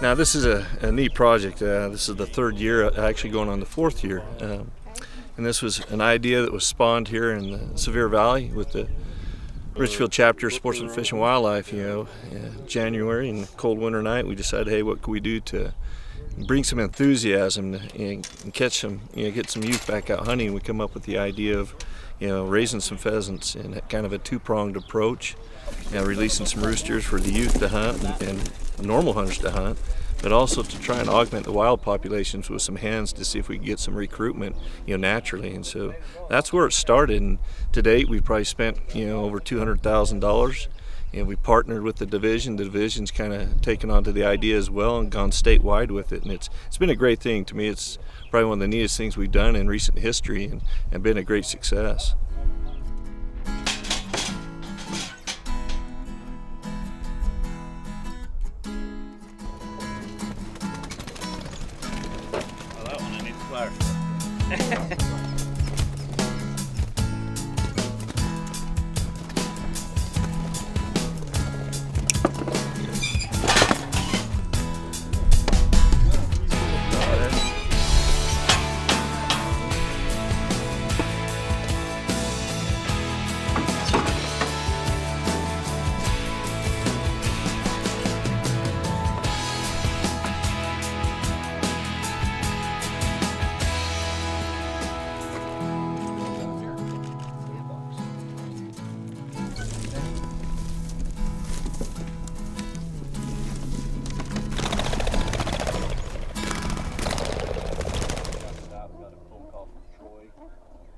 Now this is a neat project. This is the third year, actually going on the fourth year. And this was an idea that was spawned here in the Sevier Valley with the Richfield chapter of Sportsman, Fish and Wildlife. In January and cold winter night, we decided, hey, what can we do to bring some enthusiasm and catch some, get some youth back out hunting. We come up with the idea of, raising some pheasants in kind of a two-pronged approach. Releasing some roosters for the youth to hunt and normal hunters to hunt, but also to try and augment the wild populations with some hens to see if we can get some recruitment, naturally. And so that's where it started. And to date, we've probably spent, over $200,000. And we partnered with the division. The division's kind of taken on to the idea as well and gone statewide with it. And it's been a great thing. To me, it's probably one of the neatest things we've done in recent history and been a great success.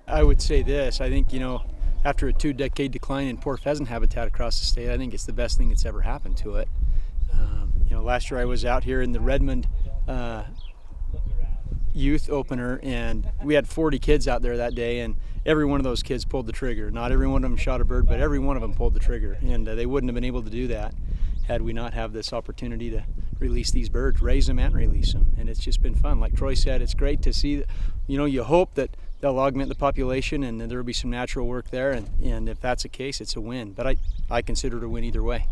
I would say this, I think, after a 2-decade decline in poor pheasant habitat across the state, I think it's the best thing that's ever happened to it. Last year I was out here in the Redmond youth opener, and we had 40 kids out there that day, and every one of those kids pulled the trigger. Not every one of them shot a bird, but every one of them pulled the trigger, and they wouldn't have been able to do that had we not have this opportunity to release these birds, raise them and release them. And it's just been fun. Like Troy said, it's great to see, you hope that they'll augment the population and there will be some natural work there, and if that's the case, it's a win. But I consider it a win either way.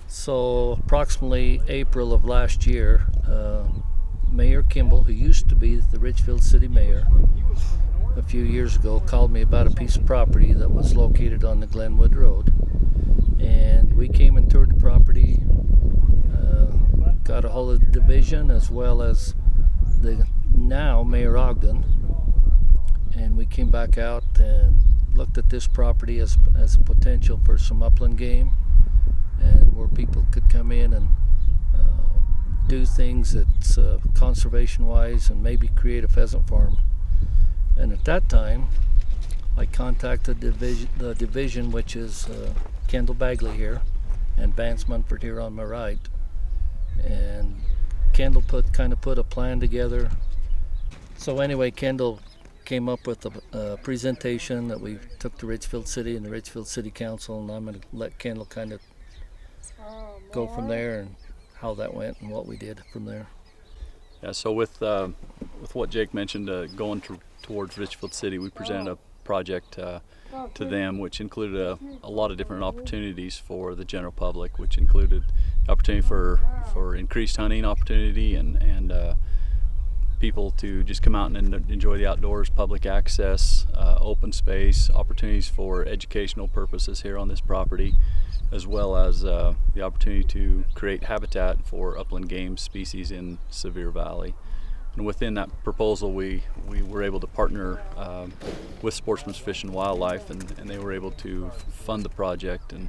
So approximately April of last year, Mayor Kimball, who used to be the Richfield City Mayor a few years ago, called me about a piece of property that was located on the Glenwood Road. And we came and toured the property, got a hold of the division as well as the now Mayor Ogden, and we came back out and looked at this property as a potential for some upland game, and where people could come in and do things that's conservation-wise and maybe create a pheasant farm. And at that time, I contacted the division, which is Kendall Bagley here and Vance Munford here on my right. And Kendall put a plan together. So anyway, Kendall came up with a presentation that we took to Richfield City and the Richfield City Council, and I'm going to let Kendall kind of go from there and how that went and what we did from there. Yeah, so with what Jake mentioned, going towards Richfield City, we presented a project to them, which included a lot of different opportunities for the general public, which included opportunity for increased hunting opportunity and people to just come out and enjoy the outdoors, public access, open space, opportunities for educational purposes here on this property, as well as the opportunity to create habitat for upland game species in Sevier Valley. And within that proposal, we were able to partner with Sportsman's Fish and Wildlife, and they were able to fund the project. And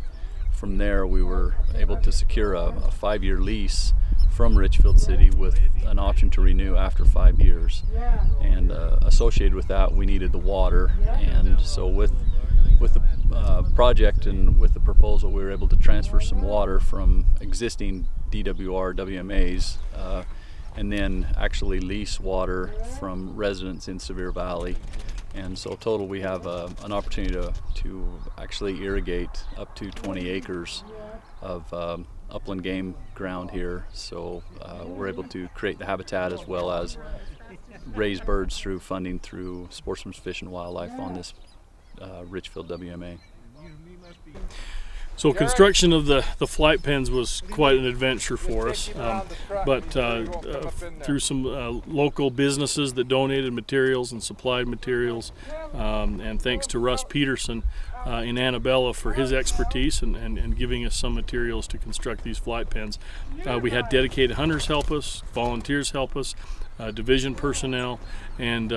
from there, we were able to secure a 5-year lease from Richfield City with an option to renew after 5 years. And associated with that, we needed the water. And so with the project and with the proposal, we were able to transfer some water from existing DWR WMAs and then actually lease water from residents in Sevier Valley. And so total we have an opportunity to actually irrigate up to 20 acres of upland game ground here. So we're able to create the habitat as well as raise birds through funding through Sportsman's Fish and Wildlife on this Richfield WMA. So construction of the flight pens was quite an adventure for us, but through some local businesses that donated materials and supplied materials, and thanks to Russ Peterson in Annabella for his expertise and giving us some materials to construct these flight pens. We had dedicated hunters help us, volunteers help us, division personnel, and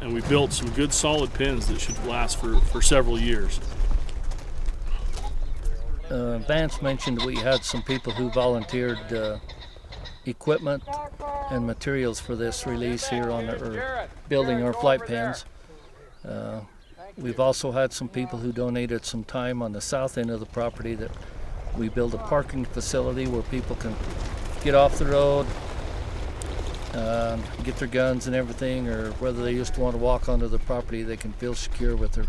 we built some good solid pens that should last for several years. Vance mentioned we had some people who volunteered equipment and materials for this release here on building our flight pens. We've also had some people who donated some time on the south end of the property that we build a parking facility where people can get off the road, get their guns and everything, or whether they just want to walk onto the property, they can feel secure with their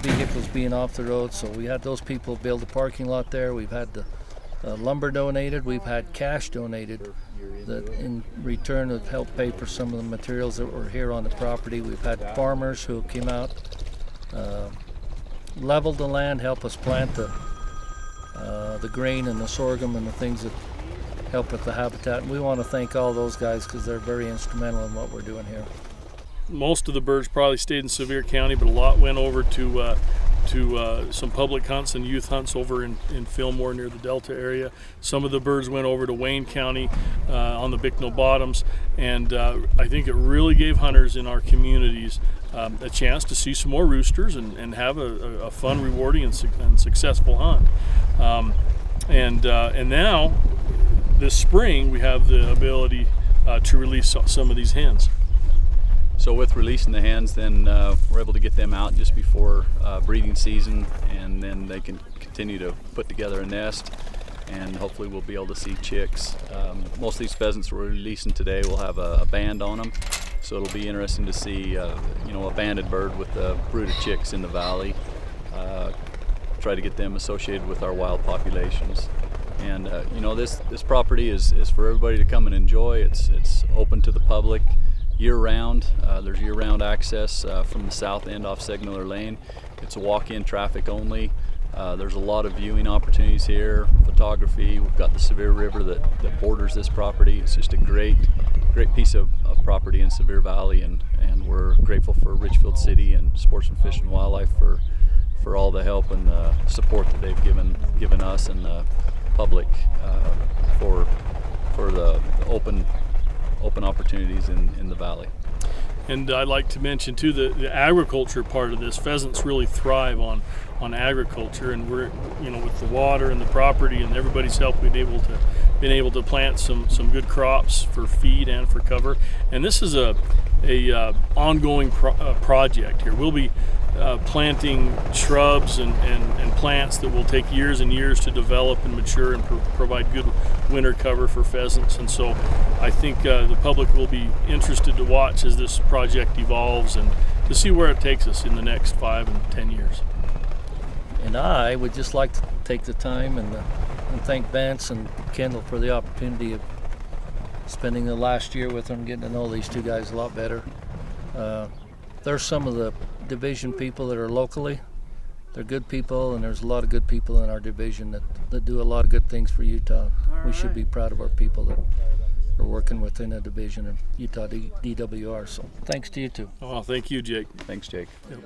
vehicles being off the road. So we had those people build a parking lot there. We've had the lumber donated. We've had cash donated that in return have helped pay for some of the materials that were here on the property. We've had farmers who came out, leveled the land, help us plant the grain and the sorghum and the things that help with the habitat. And we want to thank all those guys because they're very instrumental in what we're doing here. Most of the birds probably stayed in Sevier County, but a lot went over to some public hunts and youth hunts over in Fillmore near the Delta area. Some of the birds went over to Wayne County on the Bicknell Bottoms, and I think it really gave hunters in our communities a chance to see some more roosters and have a fun, rewarding, and successful hunt. And now, this spring, we have the ability to release some of these hens. So with releasing the hens, then we're able to get them out just before breeding season, and then they can continue to put together a nest, and hopefully we'll be able to see chicks. Most of these pheasants we're releasing today will have a band on them, so it'll be interesting to see a banded bird with a brood of chicks in the valley. Try to get them associated with our wild populations. And this property is for everybody to come and enjoy. It's open to the public year-round. There's year-round access from the south end off Segmiller Lane. It's a walk-in traffic only. There's a lot of viewing opportunities here, photography. We've got the Sevier River that borders this property. It's just a great piece of property in Sevier Valley, and we're grateful for Richfield City and Sportsman Fish and Wildlife for all the help and support that they've given us and the public for the open opportunities in the valley. And I'd like to mention too the agriculture part of this. Pheasants really thrive on agriculture, and we're with the water and the property and everybody's help, we've been able to plant some good crops for feed and for cover. And this is a ongoing project here. We'll be planting shrubs and plants that will take years and years to develop and mature and provide good winter cover for pheasants. And so I think the public will be interested to watch as this project evolves and to see where it takes us in the next 5 and 10 years. And I would just like to take the time and thank Vance and Kendall for the opportunity of spending the last year with them, getting to know these two guys a lot better. There's some of the division people that are locally. They're good people, and there's a lot of good people in our division that do a lot of good things for Utah. We should be proud of our people that are working within a division of Utah DWR. So thanks to you two. Oh, thank you, Jake. Thanks, Jake. Yep.